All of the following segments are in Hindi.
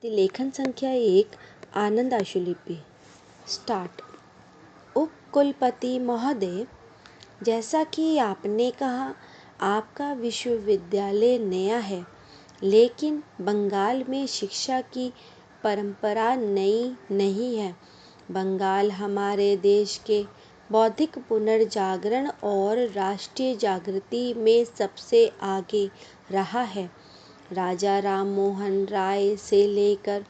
लेखन संख्या 1 आनंद आशुलिपि स्टार्ट। उप कुलपति महोदय, जैसा कि आपने कहा, आपका विश्वविद्यालय नया है, लेकिन बंगाल में शिक्षा की परंपरा नई नहीं है। बंगाल हमारे देश के बौद्धिक पुनर्जागरण और राष्ट्रीय जागृति में सबसे आगे रहा है। राजा राम मोहन राय से लेकर,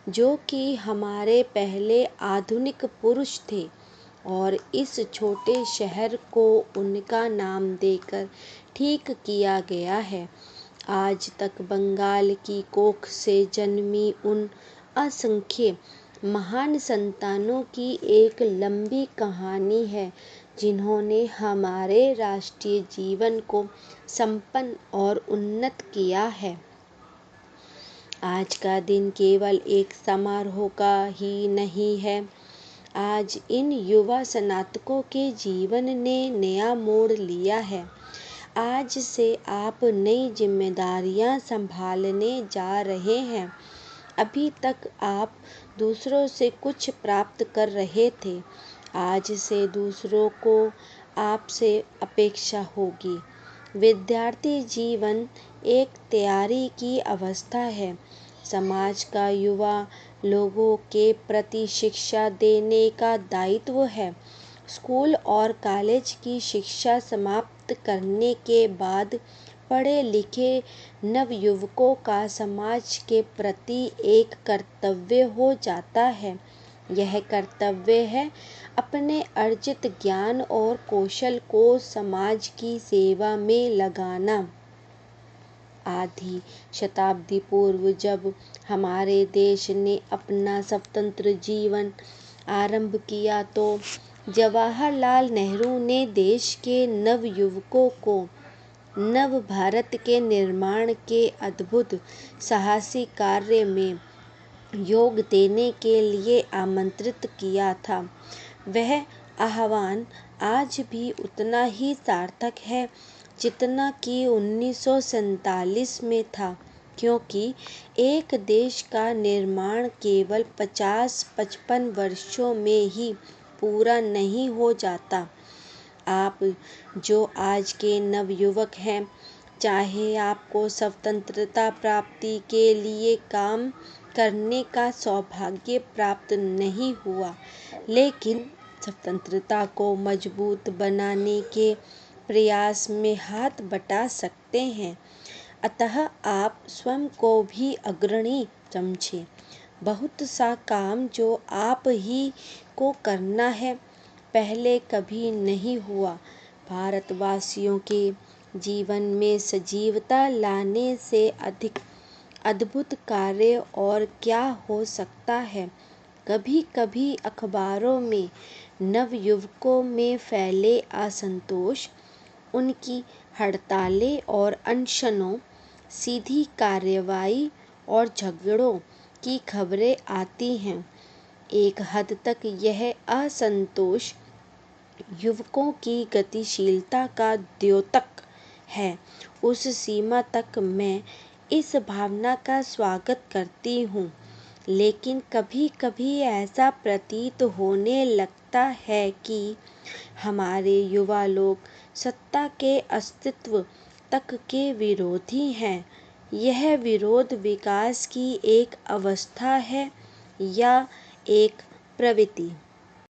जो कि हमारे पहले आधुनिक पुरुष थे और इस छोटे शहर को उनका नाम देकर ठीक किया गया है, आज तक बंगाल की कोख से जन्मी उन असंख्य महान संतानों की एक लंबी कहानी है, जिन्होंने हमारे राष्ट्रीय जीवन को संपन्न और उन्नत किया है। आज का दिन केवल एक समारोह का ही नहीं है। आज इन युवा स्नातकों के जीवन ने नया मोड़ लिया है। आज से आप नई जिम्मेदारियां संभालने जा रहे हैं। अभी तक आप दूसरों से कुछ प्राप्त कर रहे थे, आज से दूसरों को आपसे अपेक्षा होगी। विद्यार्थी जीवन एक तैयारी की अवस्था है। समाज का युवा लोगों के प्रति शिक्षा देने का दायित्व है। स्कूल और कॉलेज की शिक्षा समाप्त करने के बाद पढ़े लिखे नवयुवकों का समाज के प्रति एक कर्तव्य हो जाता है। यह कर्तव्य है अपने अर्जित ज्ञान और कौशल को समाज की सेवा में लगाना। आधी शताब्दी पूर्व जब हमारे देश ने अपना स्वतंत्र जीवन आरंभ किया, तो जवाहरलाल नेहरू ने देश के नवयुवकों को नव भारत के निर्माण के अद्भुत साहसी कार्य में योग देने के लिए आमंत्रित किया था। वह आह्वान आज भी उतना ही सार्थक है जितना कि 1947 में था, क्योंकि एक देश का निर्माण केवल 50-55 वर्षों में ही पूरा नहीं हो जाता। आप जो आज के नवयुवक हैं, चाहे आपको स्वतंत्रता प्राप्ति के लिए काम करने का सौभाग्य प्राप्त नहीं हुआ, लेकिन स्वतंत्रता को मजबूत बनाने के प्रयास में हाथ बटा सकते हैं। अतः आप स्वयं को भी अग्रणी समझें। बहुत सा काम जो आप ही को करना है, पहले कभी नहीं हुआ। भारतवासियों के जीवन में सजीवता लाने से अधिक अद्भुत कार्य और क्या हो सकता है। कभी कभी अखबारों में नवयुवकों में फैले असंतोष, उनकी हड़तालें और अनशनों, सीधी कार्रवाई और झगड़ों की खबरें आती हैं। एक हद तक यह असंतोष युवकों की गतिशीलता का द्योतक है। उस सीमा तक मैं इस भावना का स्वागत करती हूँ, लेकिन कभी कभी ऐसा प्रतीत होने लगता है कि हमारे युवा लोग सत्ता के अस्तित्व तक के विरोधी हैं। यह विरोध विकास की एक अवस्था है या एक प्रवृत्ति?